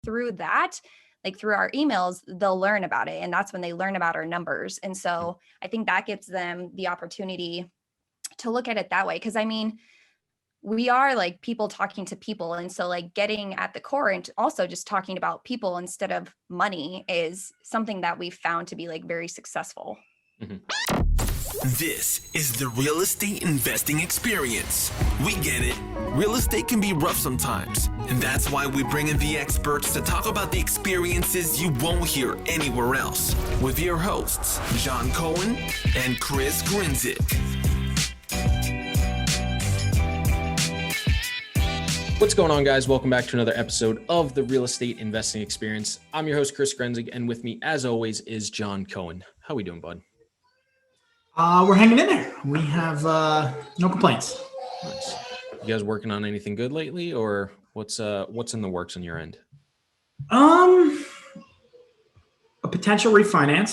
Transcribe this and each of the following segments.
through that, like through our emails, they'll learn about it. And that's when they learn about our numbers. And so I think that gives them the opportunity to look at it that way. Cause I mean, we are like people talking to people. And so like getting at the core and also just talking about people instead of money is something that we've found to be like very successful. Mm-hmm. This is the real estate investing experience. We get it. Real estate can be rough sometimes, and that's why we bring in the experts to talk about the experiences you won't hear anywhere else with your hosts, John Cohen and Chris Grinzik. What's going on, guys? Welcome back to another episode of the Real Estate Investing Experience. I'm your host, Chris Grinzik, and with me, as always, is John Cohen. How we doing, bud? We're hanging in there. We have no complaints. Nice. You guys working on anything good lately, or what's in the works on your end? A potential refinance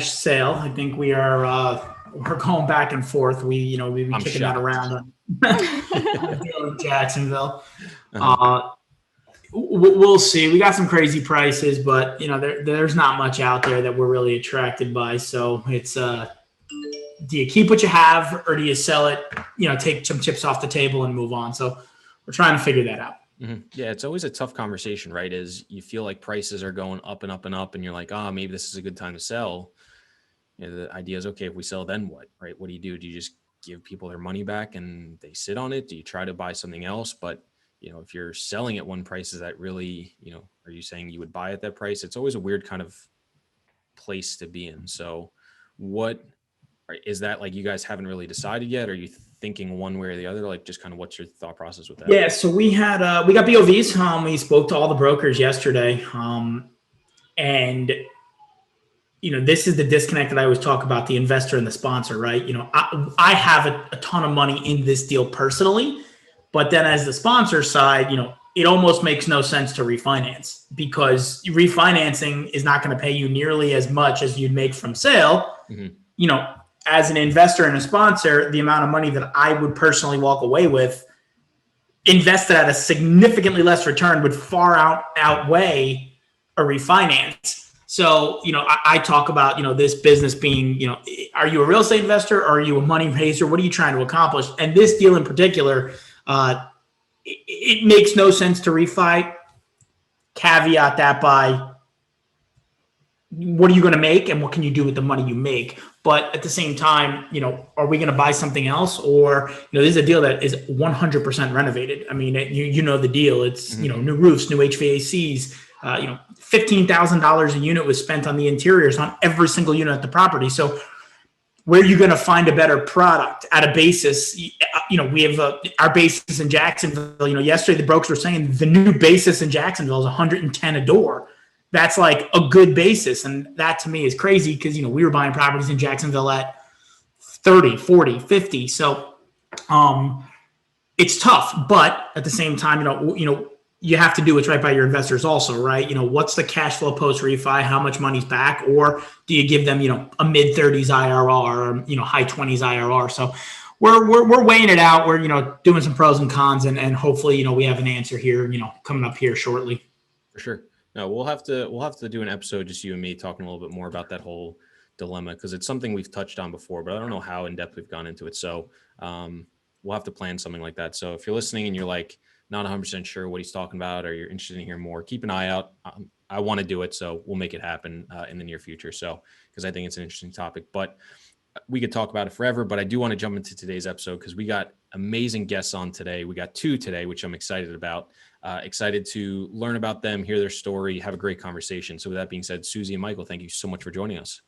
/ sale. I think we are we're going back and forth. We've been kicking that around in Jacksonville. We'll see. We got some crazy prices, but there's not much out there that we're really attracted by. So it's do you keep what you have or do you sell it, take some chips off the table and move on? So we're trying to figure that out. Mm-hmm. Yeah, it's always a tough conversation, right? Is you feel like prices are going up and up and up and you're like, maybe this is a good time to sell. The idea is, okay, if we sell, then what, right? What do? Do you just give people their money back and they sit on it? Do you try to buy something else? But, if you're selling at one price, is that really, are you saying you would buy at that price? It's always a weird kind of place to be in. So what is that, like, you guys haven't really decided yet? Are you thinking one way or the other? Like, just kind of what's your thought process with that? Yeah. So we got BOVs. We spoke to all the brokers yesterday. And this is the disconnect that I always talk about, the investor and the sponsor, right? I have a ton of money in this deal personally, but then as the sponsor side, it almost makes no sense to refinance because refinancing is not going to pay you nearly as much as you'd make from sale. Mm-hmm. As an investor and a sponsor, the amount of money that I would personally walk away with invested at a significantly less return would far outweigh a refinance. So, I talk about, this business being, are you a real estate investor or are you a money raiser? What are you trying to accomplish? And this deal in particular, it makes no sense to refi. Caveat that by what are you going to make and what can you do with the money you make? But at the same time, are we going to buy something else? Or, this is a deal that is 100% renovated. I mean, you know the deal. It's, mm-hmm. New roofs, new HVACs, $15,000 a unit was spent on the interiors on every single unit at the property. So where are you going to find a better product at a basis? We have our basis in Jacksonville. Yesterday the brokers were saying the new basis in Jacksonville is 110 a door. That's like a good basis. And that to me is crazy because, we were buying properties in Jacksonville at 30, 40, 50. So it's tough. But at the same time, you have to do what's right by your investors also, right? What's the cash flow post refi? How much money's back? Or do you give them, a mid 30s IRR or, high 20s IRR? So we're weighing it out. We're, doing some pros and cons and hopefully, we have an answer here, coming up here shortly. For sure. No, we'll have to do an episode, just you and me talking a little bit more about that whole dilemma. Cause it's something we've touched on before, but I don't know how in depth we've gone into it. So we'll have to plan something like that. So if you're listening and you're like, not 100% sure what he's talking about, or you're interested in hearing more, keep an eye out. I want to do it, so we'll make it happen in the near future. So, because I think it's an interesting topic, but we could talk about it forever. But I do want to jump into today's episode because we got amazing guests on today. We got two today, which I'm excited about. Excited to learn about them, hear their story, have a great conversation. So, with that being said, Suzy and Michael, thank you so much for joining us.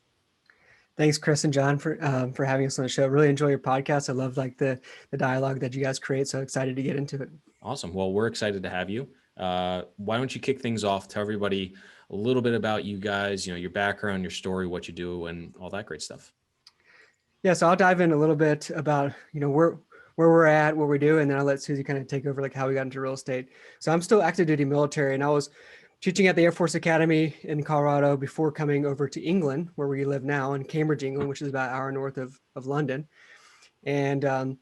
Thanks, Chris and John, for having us on the show. Really enjoy your podcast. I love the dialogue that you guys create. So excited to get into it. Awesome. Well, we're excited to have you. Why don't you kick things off? Tell everybody a little bit about you guys, your background, your story, what you do, and all that great stuff. Yeah, so I'll dive in a little bit about, where we're at, what we do, and then I'll let Suzy kind of take over like how we got into real estate. So I'm still active duty military, and I was teaching at the Air Force Academy in Colorado before coming over to England, where we live now, in Cambridge, England, which is about an hour north of London. And I'm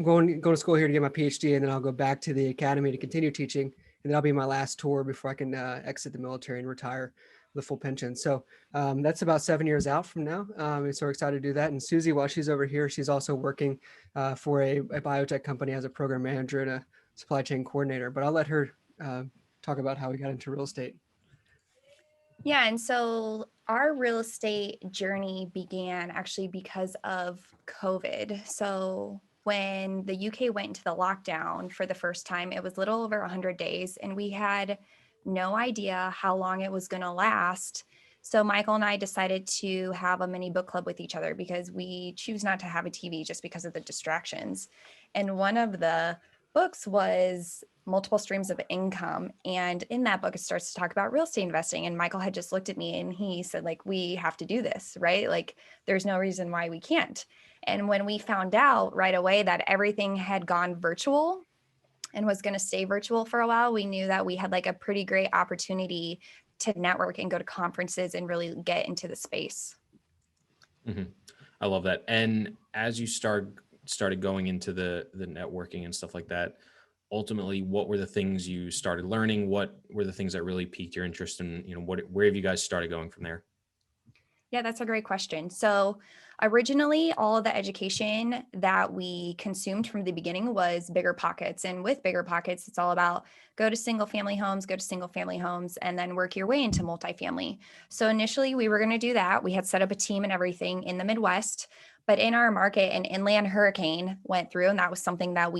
going to school here to get my PhD, and then I'll go back to the academy to continue teaching and that'll be my last tour before I can exit the military and retire with a full pension. So that's about 7 years out from now. And so we're excited to do that. And Suzy, while she's over here, she's also working for a biotech company as a program manager and a supply chain coordinator. But I'll let her talk about how we got into real estate. Yeah, and so our real estate journey began actually because of COVID. So when the UK went into the lockdown for the first time, it was a little over 100 days, and we had no idea how long it was going to last. So Michael and I decided to have a mini book club with each other because we choose not to have a TV just because of the distractions. And one of the books was multiple streams of income, and in that book it starts to talk about real estate investing. And Michael had just looked at me and he said, like, we have to do this, right? Like, there's no reason why we can't. And when we found out right away that everything had gone virtual and was going to stay virtual for a while, we knew that we had like a pretty great opportunity to network and go to conferences and really get into the space. Mm-hmm. I love that. And as you started going into the networking and stuff like that, ultimately, what were the things you started learning? What were the things that really piqued your interest? And, where have you guys started going from there? Yeah, that's a great question. So originally, all of the education that we consumed from the beginning was Bigger Pockets. And with Bigger Pockets, it's all about go to single family homes, and then work your way into multifamily. So initially, we were going to do that. We had set up a team and everything in the Midwest. But in our market, an inland hurricane went through, and that was something that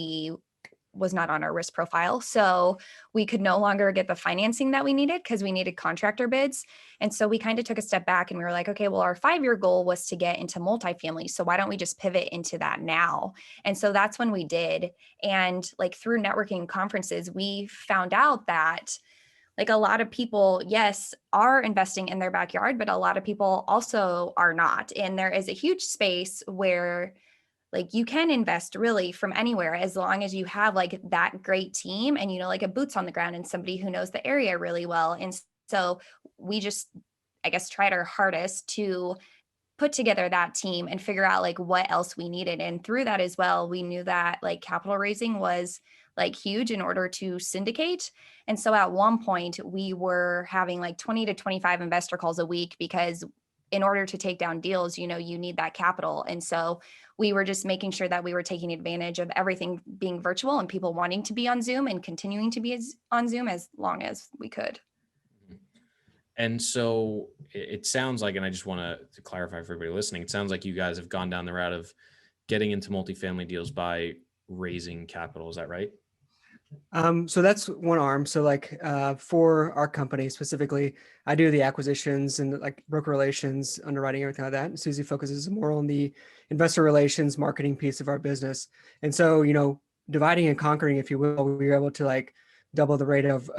was not on our risk profile. So we could no longer get the financing that we needed because we needed contractor bids. And so we kind of took a step back and we were like, okay, well, our 5-year goal was to get into multifamily. So why don't we just pivot into that now? And so that's when we did. And like through networking conferences, we found out that like a lot of people, yes, are investing in their backyard, but a lot of people also are not. And there is a huge space where like you can invest really from anywhere as long as you have like that great team and, like a boots on the ground and somebody who knows the area really well. And so we just, I guess, tried our hardest to put together that team and figure out like what else we needed. And through that as well, we knew that like capital raising was like huge in order to syndicate. And so at one point we were having like 20 to 25 investor calls a week because in order to take down deals, you need that capital. And so we were just making sure that we were taking advantage of everything being virtual and people wanting to be on Zoom and continuing to be on Zoom as long as we could. And so it sounds like, and I just want to clarify for everybody listening, it sounds like you guys have gone down the route of getting into multifamily deals by raising capital. Is that right? So that's one arm. So like for our company specifically, I do the acquisitions and like broker relations, underwriting, everything like that. And Suzy focuses more on the investor relations, marketing piece of our business. And so, dividing and conquering, if you will, we were able to like double the rate of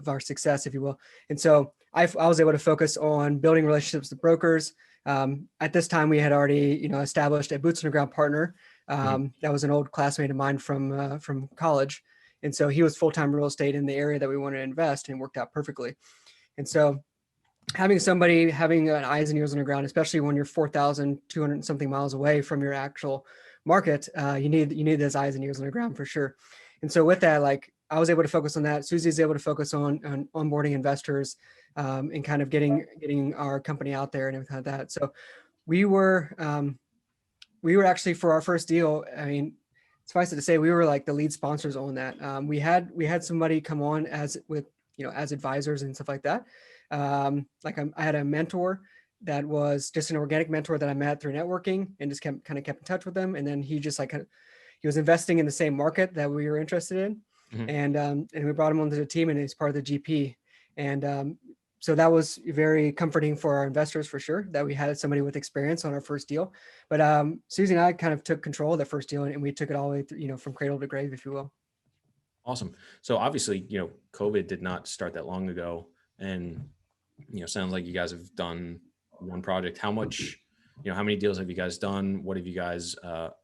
our success, if you will. And so I was able to focus on building relationships with brokers. At this time, we had already, established a boots on the ground partner. That was an old classmate of mine from college. And so he was full-time real estate in the area that we wanted to invest, and worked out perfectly. And so having an eyes and ears on the ground, especially when you're 4,200 something miles away from your actual market, you need those eyes and ears on the ground for sure. And so with that, like I was able to focus on that. Suzy's able to focus on onboarding investors and kind of getting our company out there and everything like that. So we were actually, for our first deal, I mean, suffice it to say, we were like the lead sponsors on that. We had somebody come on as advisors and stuff like that. I had a mentor that was just an organic mentor that I met through networking and just kept in touch with them. And then he just he was investing in the same market that we were interested in. Mm-hmm. And we brought him onto the team, and he's part of the GP. And so that was very comforting for our investors for sure, that we had somebody with experience on our first deal. But Suzy and I kind of took control of the first deal, and we took it all the way through, from cradle to grave, if you will. Awesome. So obviously, COVID did not start that long ago, and sounds like you guys have done one project. How much, how many deals have you guys done? What have you guys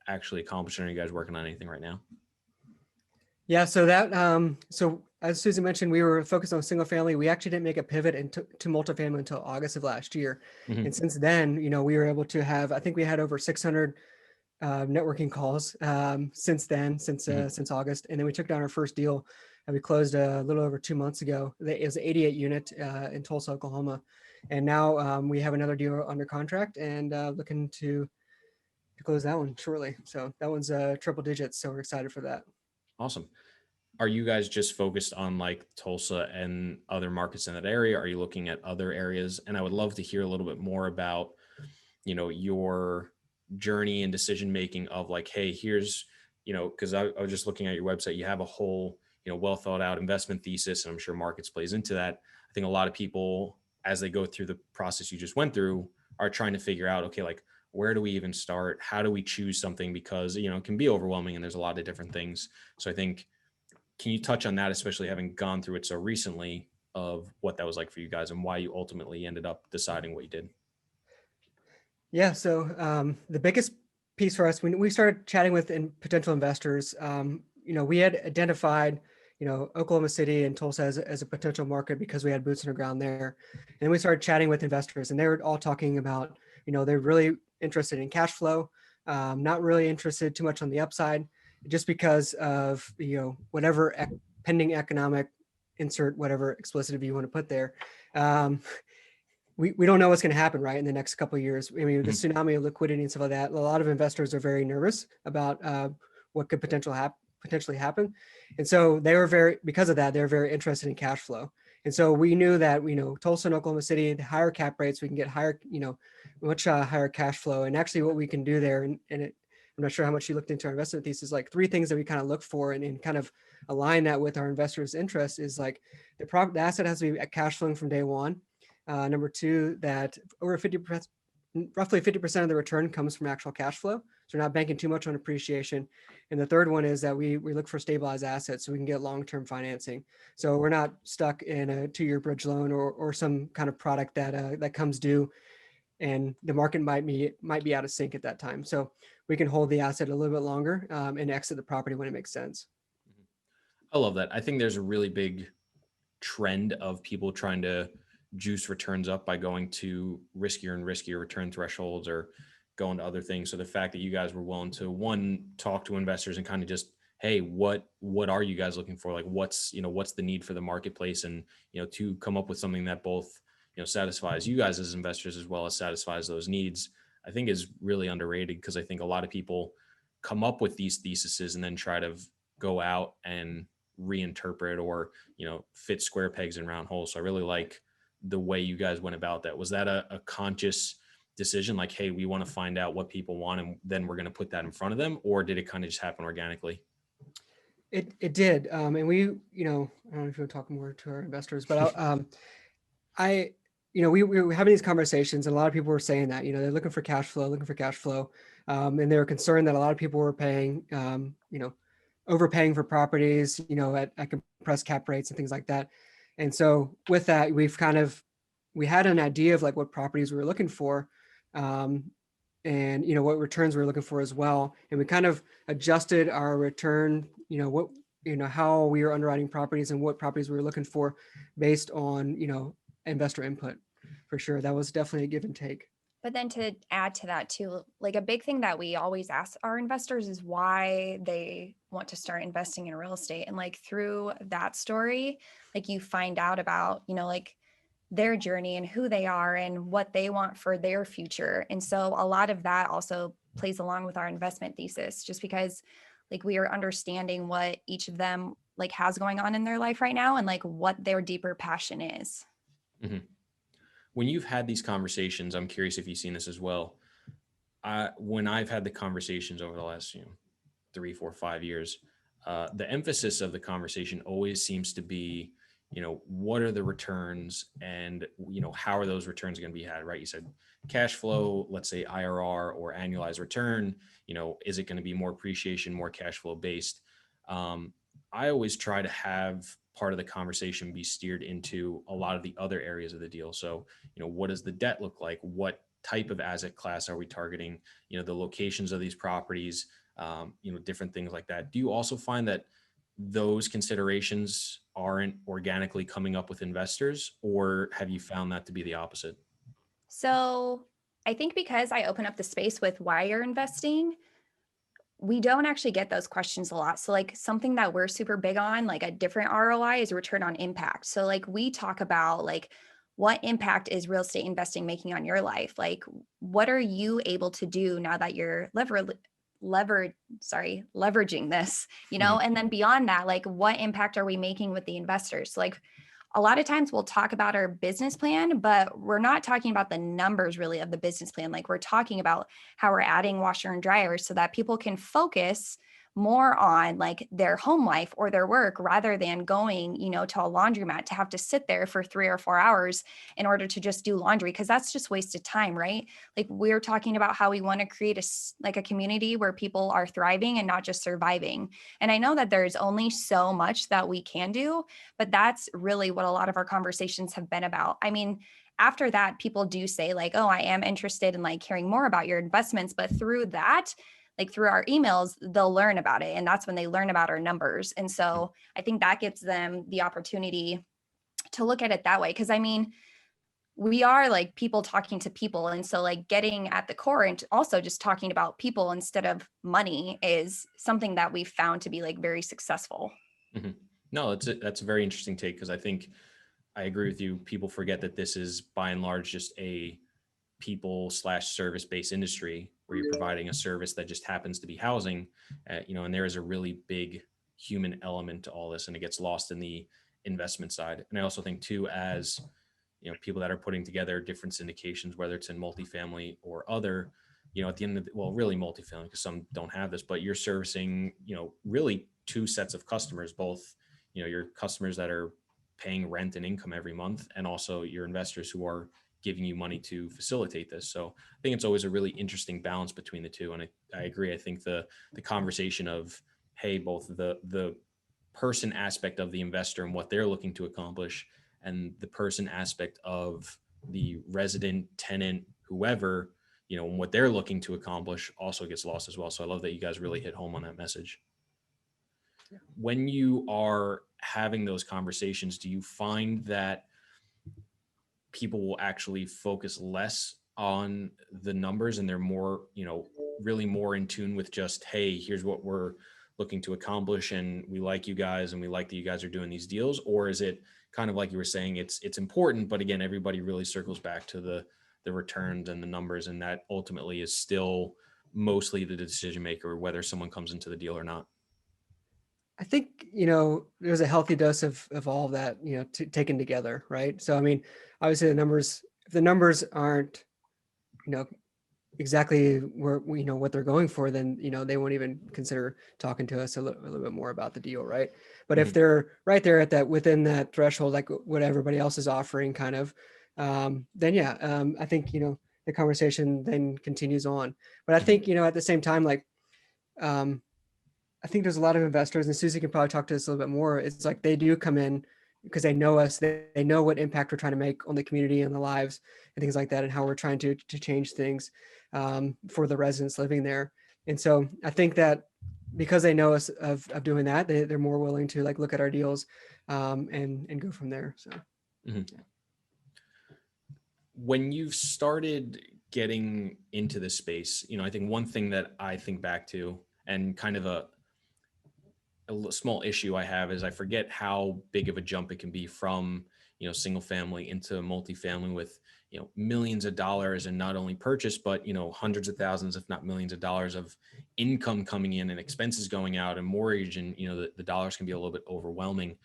actually accomplished? Are you guys working on anything right now? Yeah, so that so as Suzy mentioned, we were focused on single family. We actually didn't make a pivot to multifamily until August of last year. Mm-hmm. And since then, we were able to have, I think we had over 600 networking calls since August. And then we took down our first deal that we closed a little over 2 months ago. It was an 88 unit in Tulsa, Oklahoma. And now we have another deal under contract and looking to close that one shortly. So that one's triple digits. So we're excited for that. Awesome. Are you guys just focused on like Tulsa and other markets in that area? Are you looking at other areas? And I would love to hear a little bit more about, your journey and decision making of like, hey, here's, because I was just looking at your website, you have a whole, well thought out investment thesis, and I'm sure markets plays into that. I think a lot of people, as they go through the process you just went through, are trying to figure out, okay, like, where do we even start? How do we choose something? Because, it can be overwhelming and there's a lot of different things. So I think, can you touch on that, especially having gone through it so recently, of what that was like for you guys and why you ultimately ended up deciding what you did? Yeah. So the biggest piece for us when we started chatting with potential investors, we had identified, Oklahoma City and Tulsa as a potential market because we had boots on the ground there. And we started chatting with investors, and they were all talking about, they're really interested in cash flow, not really interested too much on the upside, just because of, whatever pending economic insert, whatever expletive you want to put there. We don't know what's going to happen, right, in the next couple of years. I mean, the tsunami of liquidity and stuff like that. A lot of investors are very nervous about what could potentially happen, and so because of that, they're very interested in cash flow. And so we knew that Tulsa and Oklahoma City, the higher cap rates, we can get higher, much higher cash flow. And actually, what we can do there, I'm not sure how much you looked into our investment thesis, like 3 things that we kind of look for and kind of align that with our investors' interest is like the asset has to be cash flowing from day one. Number 2, that over 50%, roughly 50% of the return comes from actual cash flow. So we're not banking too much on appreciation. And the third one is that we look for stabilized assets so we can get long-term financing. So we're not stuck in a 2-year bridge loan or some kind of product that comes due and the market might be out of sync at that time. So we can hold the asset a little bit longer and exit the property when it makes sense. I love that. I think there's a really big trend of people trying to juice returns up by going to riskier and riskier return thresholds or going to other things. So the fact that you guys were willing to talk to investors and kind of just, hey, what are you guys looking for? Like what's the need for the marketplace, and to come up with something that both satisfies you guys as investors as well as satisfies those needs, I think is really underrated, because I think a lot of people come up with these theses and then try to go out and reinterpret or fit square pegs in round holes. So I really like the way you guys went about that. Was that a conscious decision, like, hey, we want to find out what people want and then we're going to put that in front of them, or did it kind of just happen organically? It did, and we, I don't know if you want to talk more to our investors, but we were having these conversations, and a lot of people were saying that they're looking for cash flow, and they were concerned that a lot of people were paying, overpaying for properties, at compressed cap rates and things like that. And so with that, we had an idea of like what properties we were looking for, and what returns we were looking for as well. And we kind of adjusted our return, how we were underwriting properties and what properties we were looking for based on, investor input. For sure. That was definitely a give and take. But then to add to that too, like a big thing that we always ask our investors is why they want to start investing in real estate. And like through that story, like you find out about, like their journey and who they are and what they want for their future. And so a lot of that also plays along with our investment thesis, just because like we are understanding what each of them like has going on in their life right now and like what their deeper passion is. Mm-hmm. When you've had these conversations, I'm curious if you've seen this as well. When I've had the conversations over the last 3, 4, 5 years, the emphasis of the conversation always seems to be, what are the returns and, how are those returns going to be had, right? You said cash flow, let's say IRR or annualized return, is it going to be more appreciation, more cash flow based? I always try to have part of the conversation be steered into a lot of the other areas of the deal. So, what does the debt look like? What type of asset class are we targeting? The locations of these properties, different things like that. Do you also find that those considerations aren't organically coming up with investors, or have you found that to be the opposite? So I think because I open up the space with why you're investing, we don't actually get those questions a lot. So like something that we're super big on, like a different ROI, is return on impact. So like we talk about like, what impact is real estate investing making on your life? Like, what are you able to do now that you're leveraging this, and then beyond that, like what impact are we making with the investors? So like a lot of times we'll talk about our business plan, but we're not talking about the numbers really of the business plan. Like we're talking about how we're adding washer and dryer so that people can focus more on like their home life or their work rather than going, to a laundromat to have to sit there for 3 or 4 hours in order to just do laundry, because that's just wasted time, right? Like we're talking about how we want to create a community where people are thriving and not just surviving. And I know that there's only so much that we can do, but that's really what a lot of our conversations have been about. I mean, after that, people do say like, oh, I am interested in like hearing more about your investments, but through that, like through our emails, they'll learn about it. And that's when they learn about our numbers. And so I think that gives them the opportunity to look at it that way. Cause I mean, we are like people talking to people. And so like getting at the core and also just talking about people instead of money is something that we've found to be like very successful. Mm-hmm. No, that's a very interesting take, because I think I agree with you. People forget that this is by and large just a people/service based industry where you're providing a service that just happens to be housing, and there is a really big human element to all this, and it gets lost in the investment side. And I also think too, as people that are putting together different syndications, whether it's in multifamily or other, at the end of really multifamily, because some don't have this, but you're servicing, really two sets of customers, both, your customers that are paying rent and income every month, and also your investors who are giving you money to facilitate this. So I think it's always a really interesting balance between the two. And I agree. I think the conversation of, hey, both the person aspect of the investor and what they're looking to accomplish, and the person aspect of the resident, tenant, whoever, and what they're looking to accomplish also gets lost as well. So I love that you guys really hit home on that message. Yeah. When you are having those conversations, do you find that people will actually focus less on the numbers and they're more, really more in tune with just, hey, here's what we're looking to accomplish, and we like you guys, and we like that you guys are doing these deals? Or is it kind of like you were saying, it's important, but again, everybody really circles back to the returns and the numbers, and that ultimately is still mostly the decision maker, whether someone comes into the deal or not? I think, there's a healthy dose of all of that, taken together. Right. So, I mean, obviously if the numbers aren't, exactly where what they're going for, then, they won't even consider talking to us a little bit more about the deal. Right. But if they're right there at that, within that threshold, like what everybody else is offering kind of, then yeah, I think, the conversation then continues on. But I think, at the same time, like, I think there's a lot of investors, and Suzy can probably talk to us a little bit more. It's like they do come in because they know us, they know what impact we're trying to make on the community and the lives and things like that, and how we're trying to change things for the residents living there. And so I think that because they know us of doing that, they're more willing to like look at our deals and go from there. So. Mm-hmm. When you've started getting into this space, I think one thing that I think back to, and kind of a small issue I have, is I forget how big of a jump it can be from, single family into multifamily with, millions of dollars, and not only purchase, but, hundreds of thousands, if not millions of dollars of income coming in and expenses going out and mortgage. And, the dollars can be a little bit overwhelming.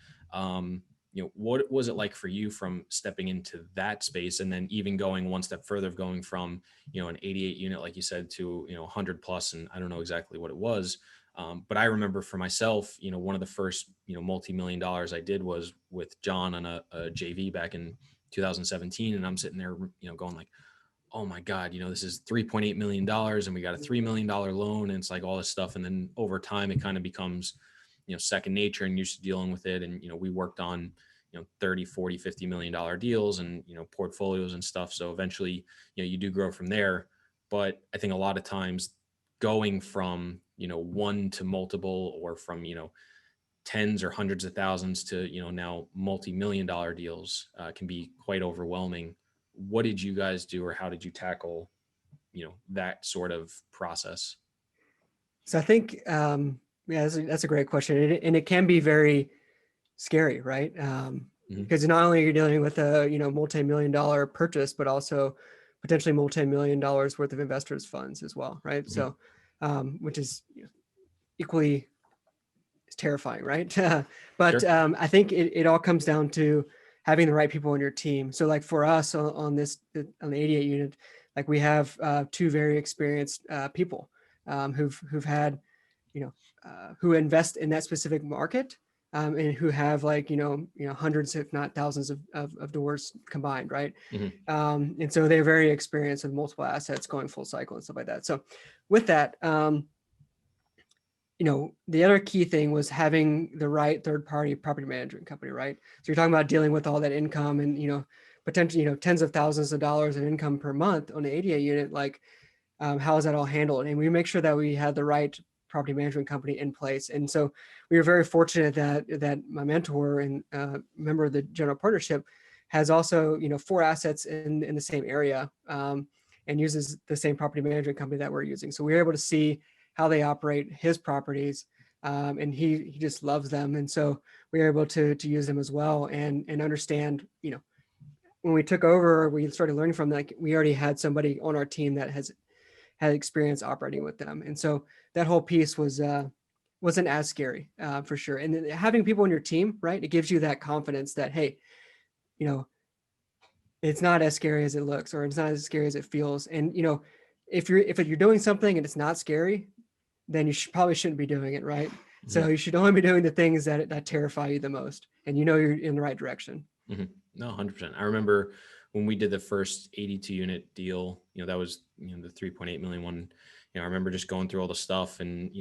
What was it like for you from stepping into that space, and then even going one step further, of going from, an 88 unit, like you said, to, 100 plus, and I don't know exactly what it was. But I remember for myself, one of the first, multi-million dollars I did was with John on a JV back in 2017. And I'm sitting there, going like, oh my God, this is $3.8 million, and we got a $3 million loan, and it's like all this stuff. And then over time, it kind of becomes, second nature, and used to dealing with it. And, we worked on, 30, 40, $50 million deals, and, portfolios and stuff. So eventually, you do grow from there. But I think a lot of times going from, one to multiple, or from, tens or hundreds of thousands to, now multi-million dollar deals can be quite overwhelming. What did you guys do, or how did you tackle, that sort of process? So I think, yeah, that's a great question. And it can be very scary, right? Because not only are you dealing with a, multi-million-dollar purchase, but also potentially multi-million dollars worth of investors funds as well, right? So, which is equally terrifying, right? But Sure. I think it all comes down to having the right people on your team. So like for us on the 88 unit, like we have two very experienced people who've had, who invest in that specific market, and who have like, hundreds, if not thousands of doors combined. Right. And so they're very experienced with multiple assets going full cycle and stuff like that. So with that, the other key thing was having the right third-party property management company, right? So you're talking about dealing with all that income and, potentially, tens of thousands of dollars in income per month on the 88 unit. Like, how is that all handled? And we make sure that we had the right property management company in place. And so we were very fortunate that my mentor and member of the general partnership has also, 4 assets in the same area, and uses the same property management company that we're using. So we were able to see how they operate his properties, and he just loves them. And so we were able to use them as well and understand, when we took over, we started learning from them, like we already had somebody on our team that had experience operating with them. And so that whole piece wasn't as scary, for sure. And then having people on your team, right, it gives you that confidence that, hey, it's not as scary as it looks, or it's not as scary as it feels. And if you're doing something and it's not scary, then you probably shouldn't be doing it, right? So you should only be doing the things that terrify you the most, and you're in the right direction. No, 100%. I remember when we did the first 82 unit deal, that was, the 3.8 million one. I remember just going through all the stuff and,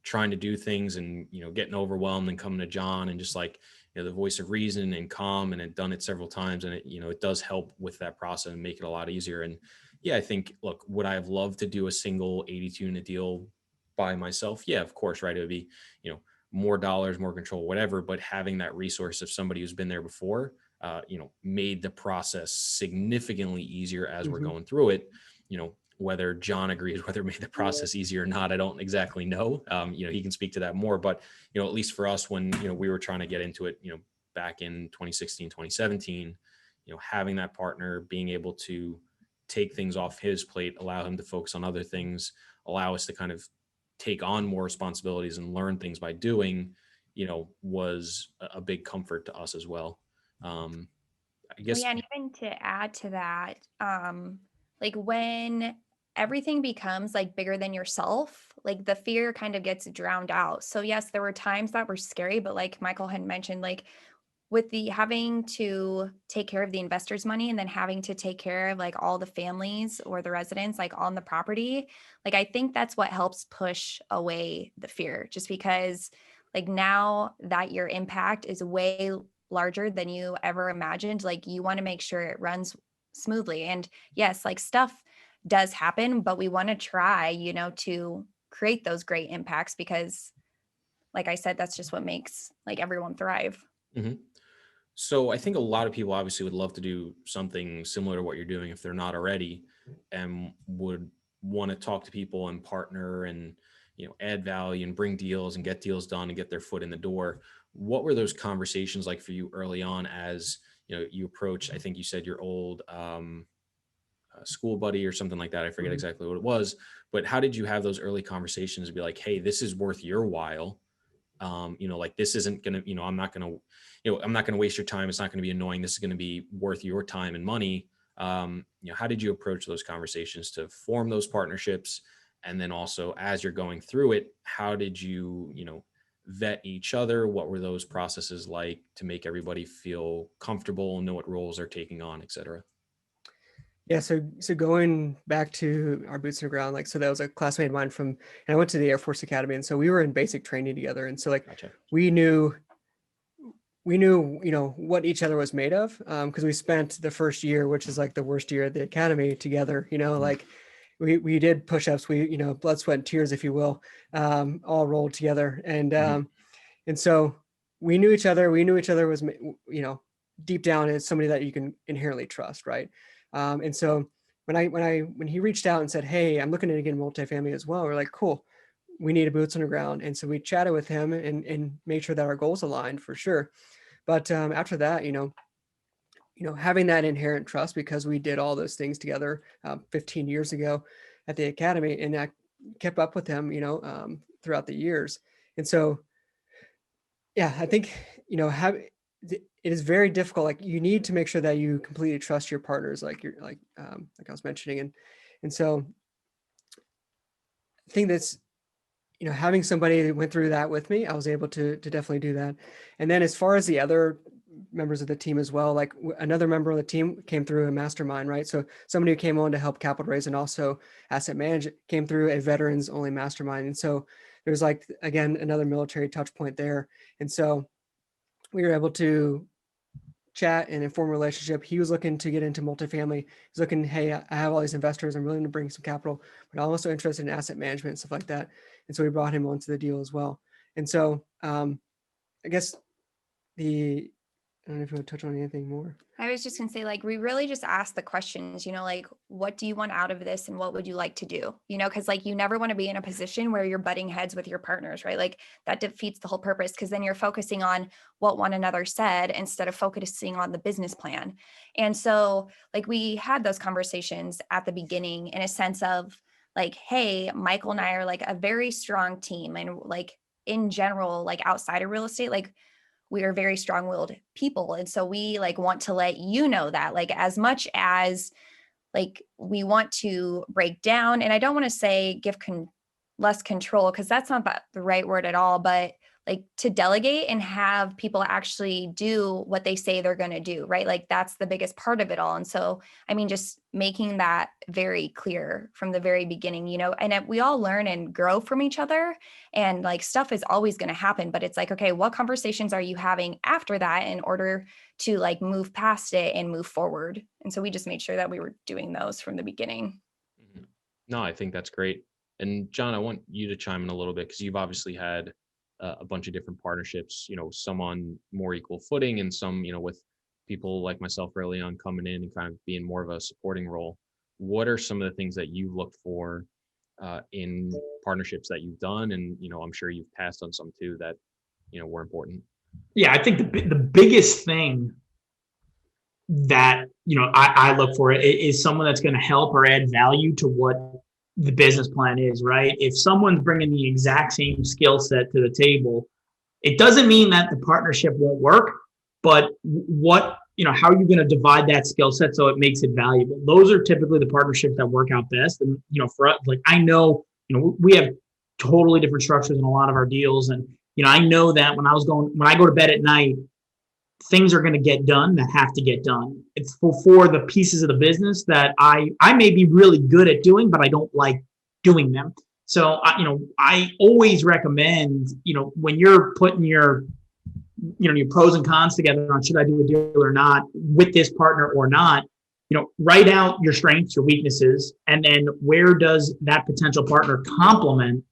trying to do things and, getting overwhelmed and coming to John and just like, the voice of reason and calm, and had done it several times. And it, it does help with that process and make it a lot easier. And yeah, I think, look, would I have loved to do a single 82 unit deal by myself? Yeah, of course, right. It would be, more dollars, more control, whatever. But having that resource of somebody who's been there before, made the process significantly easier as we're going through it. Whether John agrees, whether it made the process easier or not, I don't exactly know. He can speak to that more, but, at least for us, when, we were trying to get into it, back in 2016, 2017, having that partner, being able to take things off his plate, allow him to focus on other things, allow us to kind of take on more responsibilities and learn things by doing, was a big comfort to us as well. I Well, guess. yeah, and even to add to that, like when everything becomes like bigger than yourself, like the fear kind of gets drowned out. So yes, there were times that were scary, but like Michael had mentioned, like with the having to take care of the investors' money and then having to take care of like all the families or the residents like on the property, like I think that's what helps push away the fear, just because like now that your impact is way larger than you ever imagined, like you want to make sure it runs smoothly. And yes, like stuff does happen, but we want to try, to create those great impacts, because like I said, that's just what makes like everyone thrive. Mhm. So I think a lot of people obviously would love to do something similar to what you're doing if they're not already, and would want to talk to people and partner and, add value and bring deals and get deals done and get their foot in the door. What were those conversations like for you early on as, you approach, I think you said your old school buddy or something like that. I forget exactly what it was, but how did you have those early conversations to be like, hey, this is worth your while? Like this isn't going to, I'm not going to, I'm not going to waste your time. It's not going to be annoying. This is going to be worth your time and money. How did you approach those conversations to form those partnerships? And then also as you're going through it, how did you, vet each other? What were those processes like to make everybody feel comfortable, know what roles they're taking on, et cetera? Yeah, so going back to our boots on the ground, like, so that was a classmate of mine and I went to the Air Force Academy, and so we were in basic training together, and so like Gotcha. we knew what each other was made of, because we spent the first year, which is like the worst year at the academy, together. Like we did push-ups, blood, sweat, and tears, if you will, all rolled together, and so we knew each other. We knew each other was, deep down is somebody that you can inherently trust, right? And so when he reached out and said, "Hey, I'm looking to get multifamily as well," we're like, "Cool. we needed boots on the ground. And so we chatted with him and made sure that our goals aligned for sure. But after that, having that inherent trust, because we did all those things together 15 years ago at the academy, and I kept up with him, throughout the years. And so, yeah, I think, it is very difficult. Like, you need to make sure that you completely trust your partners, like I was mentioning. And so I think that's, having somebody that went through that with me, I was able to definitely do that. And then as far as the other members of the team as well, like another member of the team came through a mastermind, right? So somebody who came on to help capital raise and also asset manage came through a veterans only mastermind. And so there's, like, again, another military touch point there. And so we were able to chat and inform a relationship. He was looking to get into multifamily. He's looking, hey, I have all these investors. I'm willing to bring some capital, but I'm also interested in asset management and stuff like that. And so we brought him onto the deal as well. And so I guess I don't know if you want to touch on anything more. I was just going to say, like, we really just ask the questions, like, what do you want out of this and what would you like to do? Because, like, you never want to be in a position where you're butting heads with your partners, right? Like, that defeats the whole purpose, because then you're focusing on what one another said instead of focusing on the business plan. And so, like, we had those conversations at the beginning in a sense of, like, hey, Michael and I are, like, a very strong team. And, like, in general, like, outside of real estate, like, we are very strong-willed people. And so we, like, want to let you know that, like, as much as, like, we want to break down, and I don't want to say give less control, because that's not the right word at all, but, like, to delegate and have people actually do what they say they're going to do, right? Like, that's the biggest part of it all. And so, I mean, just making that very clear from the very beginning, and we all learn and grow from each other, and, like, stuff is always going to happen, but it's like, okay, what conversations are you having after that in order to, like, move past it and move forward? And so we just made sure that we were doing those from the beginning. Mhm. No, I think that's great. And John, I want you to chime in a little bit, because you've obviously had a bunch of different partnerships, some on more equal footing and some, with people like myself early on coming in and kind of being more of a supporting role. What are some of the things that you look for in partnerships that you've done? And, I'm sure you've passed on some too that, were important. Yeah, I think the biggest thing that, I look for is someone that's going to help or add value to what the business plan is, right? If someone's bringing the exact same skill set to the table, it doesn't mean that the partnership won't work, but how are you going to divide that skill set so it makes it valuable? Those are typically the partnerships that work out best. And, for us, like, I know, we have totally different structures in a lot of our deals. And, I know that when I go to bed at night, things are going to get done that have to get done. It's for the pieces of the business that I may be really good at doing, but I don't like doing them. So, I always recommend, when you're putting your pros and cons together on should I do a deal or not with this partner or not, write out your strengths, your weaknesses, and then where does that potential partner complement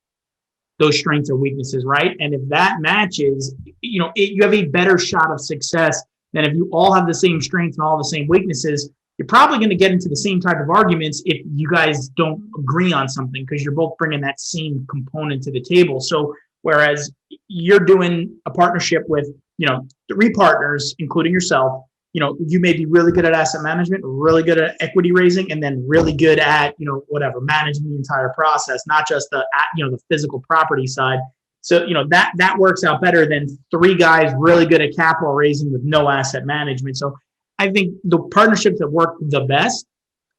those strengths or weaknesses, right? And if that matches, you have a better shot of success than if you all have the same strengths and all the same weaknesses. You're probably going to get into the same type of arguments if you guys don't agree on something, because you're both bringing that same component to the table. So whereas you're doing a partnership with, 3 partners, including yourself, you may be really good at asset management, really good at equity raising, and then really good at, managing the entire process, not just the physical property side. So, that works out better than 3 guys really good at capital raising with no asset management. So I think the partnerships that work the best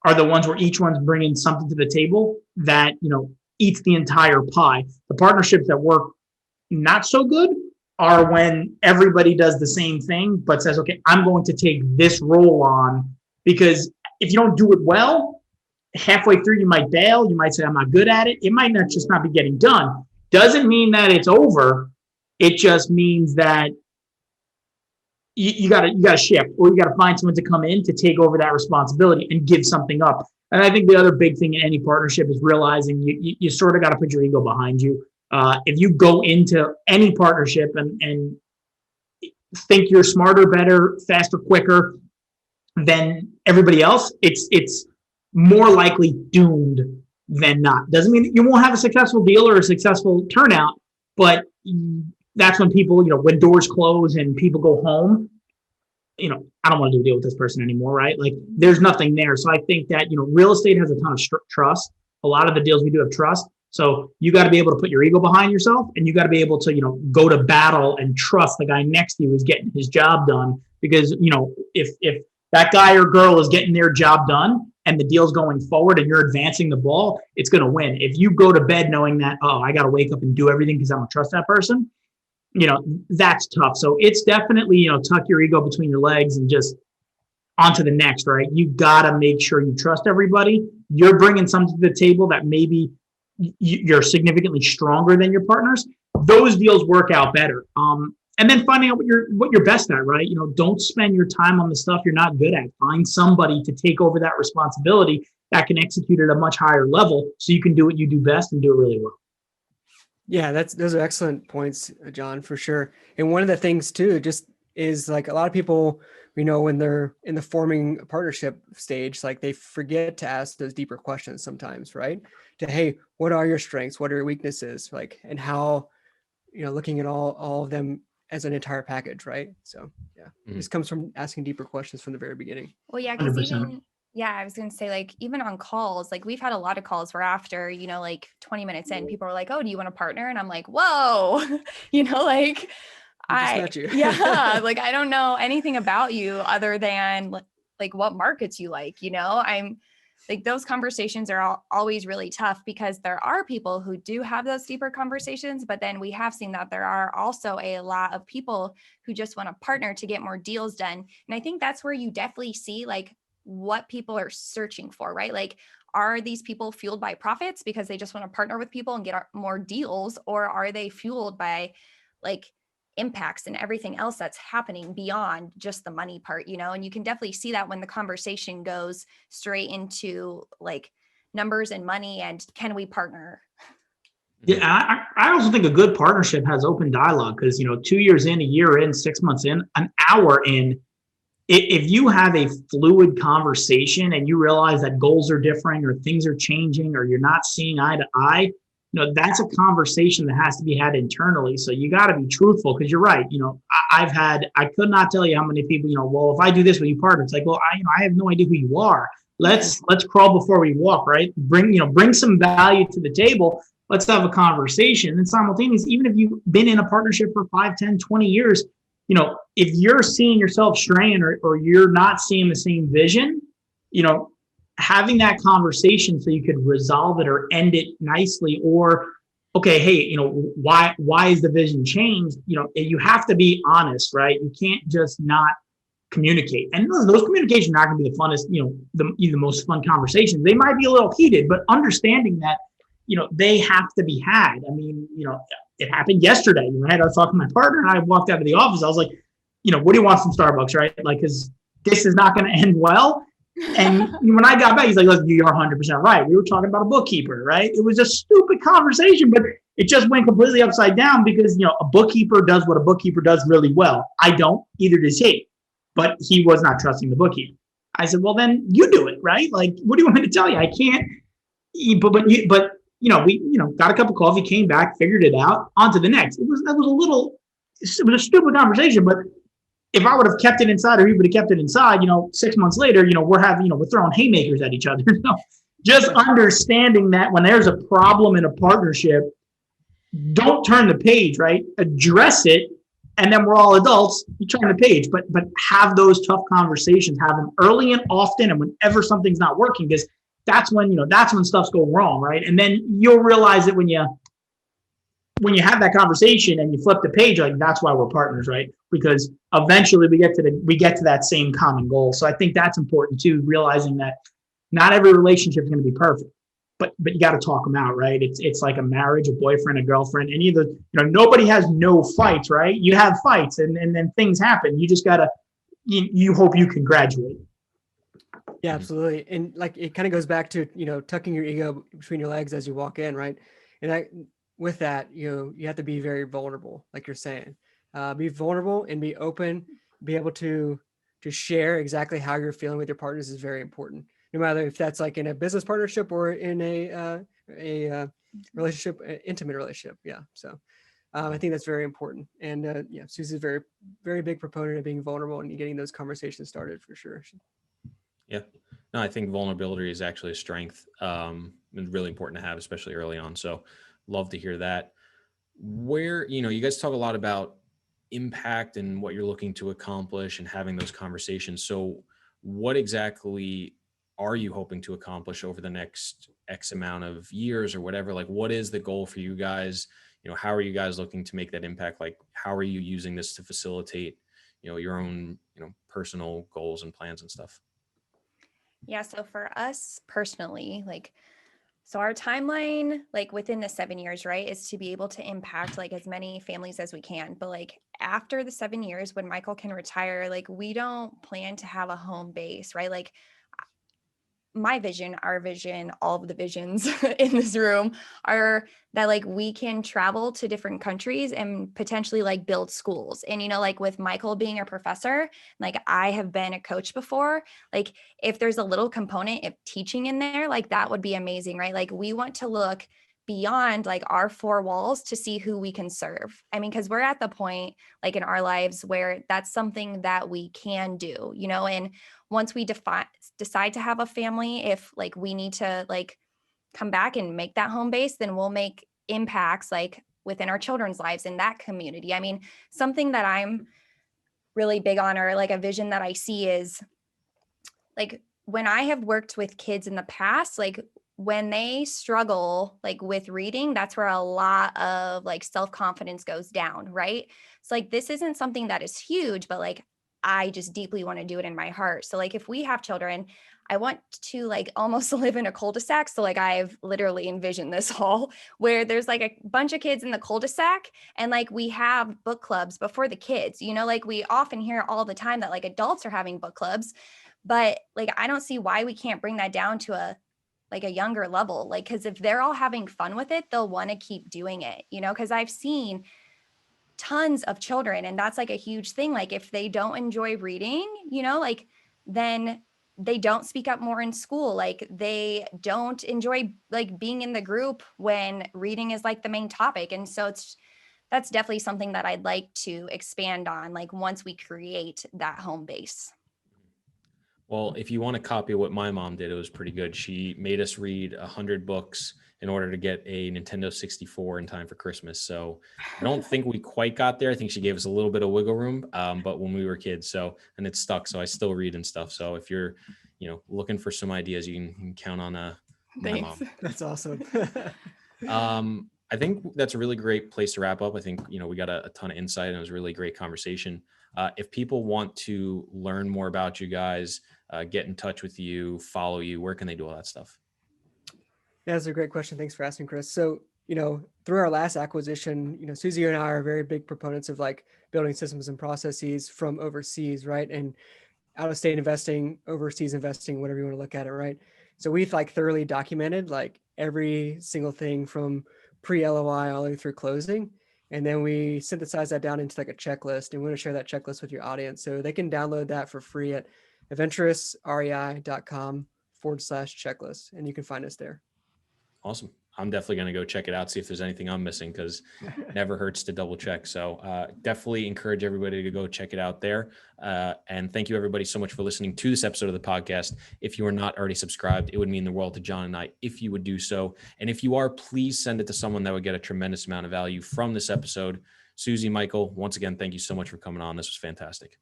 are the ones where each one's bringing something to the table that, eats the entire pie. The partnerships that work not so good are when everybody does the same thing, but says, okay, I'm going to take this role on, because if you don't do it well, halfway through, you might bail. You might say, I'm not good at it. It might not be getting done. Doesn't mean that it's over. It just means that you gotta shift, or you gotta find someone to come in to take over that responsibility and give something up. And I think the other big thing in any partnership is realizing you sort of got to put your ego behind you. If you go into any partnership and think you're smarter, better, faster, quicker than everybody else, it's more likely doomed than not. Doesn't mean that you won't have a successful deal or a successful turnout, but that's when people, when doors close and people go home, I don't want to do a deal with this person anymore, right? Like there's nothing there. So I think that, real estate has a ton of trust. A lot of the deals we do have trust. So you got to be able to put your ego behind yourself, and you got to be able to, go to battle and trust the guy next to you is getting his job done. Because, if that guy or girl is getting their job done and the deal's going forward and you're advancing the ball, it's going to win. If you go to bed knowing that, oh, I got to wake up and do everything because I don't trust that person, that's tough. So it's definitely, tuck your ego between your legs and just on to the next, right? You got to make sure you trust everybody. You're bringing something to the table that maybe you're significantly stronger than your partners. Those deals work out better. And then finding out what you're best at, right? Don't spend your time on the stuff you're not good at. Find somebody to take over that responsibility that can execute at a much higher level so you can do what you do best and do it really well. Yeah, those are excellent points, John, for sure. And one of the things too, just is like a lot of people, when they're in the forming partnership stage, like they forget to ask those deeper questions sometimes, right? Hey, what are your strengths? What are your weaknesses? Like, and how, looking at all of them as an entire package, right? So yeah, this comes from asking deeper questions from the very beginning. Well, yeah, because 100%. I was going to say, like, even on calls, like we've had a lot of calls where after, like 20 minutes in, people are like, oh, do you want a partner? And I'm like, whoa, like Met you. yeah, like, I don't know anything about you other than like what markets you like, I'm like, those conversations are always really tough because there are people who do have those deeper conversations, but then we have seen that there are also a lot of people who just want a partner to get more deals done. And I think that's where you definitely see like what people are searching for, right? Like, are these people fueled by profits because they just want to partner with people and get more deals, or are they fueled by like impacts and everything else that's happening beyond just the money part, and you can definitely see that when the conversation goes straight into like numbers and money and can we partner? Yeah, I also think a good partnership has open dialogue because, 2 years in, a year in, 6 months in, an hour in, if you have a fluid conversation and you realize that goals are differing or things are changing or you're not seeing eye to eye, that's a conversation that has to be had internally. So you got to be truthful because you're right. I could not tell you how many people, well, if I do this with you partner, it's like, well, I have no idea who you are. Let's crawl before we walk, right? Bring some value to the table. Let's have a conversation. And simultaneously, even if you've been in a partnership for 5, 10, 20 years, if you're seeing yourself straying or you're not seeing the same vision, having that conversation so you could resolve it or end it nicely, or, okay, hey, why is the vision changed? You have to be honest, right? You can't just not communicate. And those communications are not going to be the funnest, the most fun conversations. They might be a little heated, but understanding that, they have to be had. I mean, it happened yesterday, right? I was talking to my partner and I walked out of the office. I was like, what do you want from Starbucks, right? Like, because this is not going to end well. And when I got back, he's like, look, you're 100% right. We were talking about a bookkeeper, right? It was a stupid conversation, but it just went completely upside down because, a bookkeeper does what a bookkeeper does really well. I don't, either does he, but he was not trusting the bookkeeper. I said, well, then you do it, right? Like, what do you want me to tell you? I can't, but we, got a cup of coffee, came back, figured it out, on to the next. It was a stupid conversation, but if I would have kept it inside or he would have kept it inside, 6 months later, we're throwing haymakers at each other. Just understanding that when there's a problem in a partnership, don't turn the page, right? Address it. And then we're all adults, you turn the page, but have those tough conversations, have them early and often. And whenever something's not working, because that's when stuff's going wrong, right? And then you'll realize that when you have that conversation and you flip the page, like, that's why we're partners, right? Because eventually we get to that same common goal. So I think that's important too, realizing that not every relationship is going to be perfect, but you got to talk them out, right? It's like a marriage, a boyfriend, a girlfriend, any of the, nobody has no fights, right? You have fights and then things happen. You just gotta, you hope you can graduate. Yeah, absolutely. And like, it kind of goes back to, tucking your ego between your legs as you walk in, right? And with that, you have to be very vulnerable, like you're saying. Be vulnerable and be open, be able to share exactly how you're feeling with your partners is very important. no matter if that's like in a business partnership or in a relationship, intimate relationship. Yeah. So I think that's very important. And yeah, Suzy's a very, very big proponent of being vulnerable and getting those conversations started for sure. Yeah. No, I think vulnerability is actually a strength, and really important to have, especially early on. So love to hear that. Where, you guys talk a lot about impact and what you're looking to accomplish and having those conversations. So what exactly are you hoping to accomplish over the next X amount of years or whatever? Like, what is the goal for you guys? How are you guys looking to make that impact? Like, how are you using this to facilitate, your own, personal goals and plans and stuff? Yeah. So for us personally, so our timeline, within the 7 years, right, is to be able to impact as many families as we can. But after the 7 years, when Michael can retire, we don't plan to have a home base, right? My vision, our vision, all of the visions in this room are that we can travel to different countries and potentially build schools. And with Michael being a professor, I have been a coach before, if there's a little component of teaching in there, that would be amazing, right? We want to look beyond our four walls to see who we can serve. I mean, because we're at the point in our lives where that's something that we can do, and once we decide to have a family, if we need to come back and make that home base, then we'll make impacts within our children's lives in that community. I mean, something that I'm really big on, or a vision that I see, is when I have worked with kids in the past, when they struggle with reading, that's where a lot of self-confidence goes down, right? It's this isn't something that is huge, but I just deeply want to do it in my heart. So if we have children, I want to almost live in a cul-de-sac. So I've literally envisioned this all where there's a bunch of kids in the cul-de-sac, and we have book clubs before the kids, we often hear all the time that adults are having book clubs, but I don't see why we can't bring that down to a younger level, because if they're all having fun with it, they'll want to keep doing it, because I've seen tons of children, and that's a huge thing. If they don't enjoy reading, then they don't speak up more in school. They don't enjoy being in the group when reading is the main topic. And so that's definitely something that I'd like to expand on, once we create that home base. Well, if you want a copy of what my mom did, it was pretty good. She made us read 100 books in order to get a Nintendo 64 in time for Christmas. So I don't think we quite got there. I think she gave us a little bit of wiggle room, but when we were kids, and it stuck. So I still read and stuff. So if you're, looking for some ideas, you can count on my mom. That's awesome. I think that's a really great place to wrap up. I think, we got a ton of insight, and it was a really great conversation. If people want to learn more about you guys, get in touch with you, follow you, where can they do all that stuff? Yeah, that's a great question. Thanks for asking, Chris. So, through our last acquisition, Suzy and I are very big proponents of building systems and processes from overseas, right? And out of state investing, overseas investing, whatever you want to look at it, right? So we've thoroughly documented every single thing from pre-LOI all the way through closing. And then we synthesize that down into a checklist, and we want to share that checklist with your audience. So they can download that for free at adventurousrei.com/checklist. And you can find us there. Awesome. I'm definitely going to go check it out, see if there's anything I'm missing, because it never hurts to double check. So definitely encourage everybody to go check it out there. And thank you everybody so much for listening to this episode of the podcast. If you are not already subscribed, it would mean the world to John and I if you would do so. And if you are, please send it to someone that would get a tremendous amount of value from this episode. Suzy, Michael, once again, thank you so much for coming on. This was fantastic.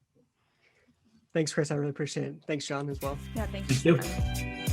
Thanks, Chris. I really appreciate it. Thanks, John, as well. Yeah, thank you. Thank you.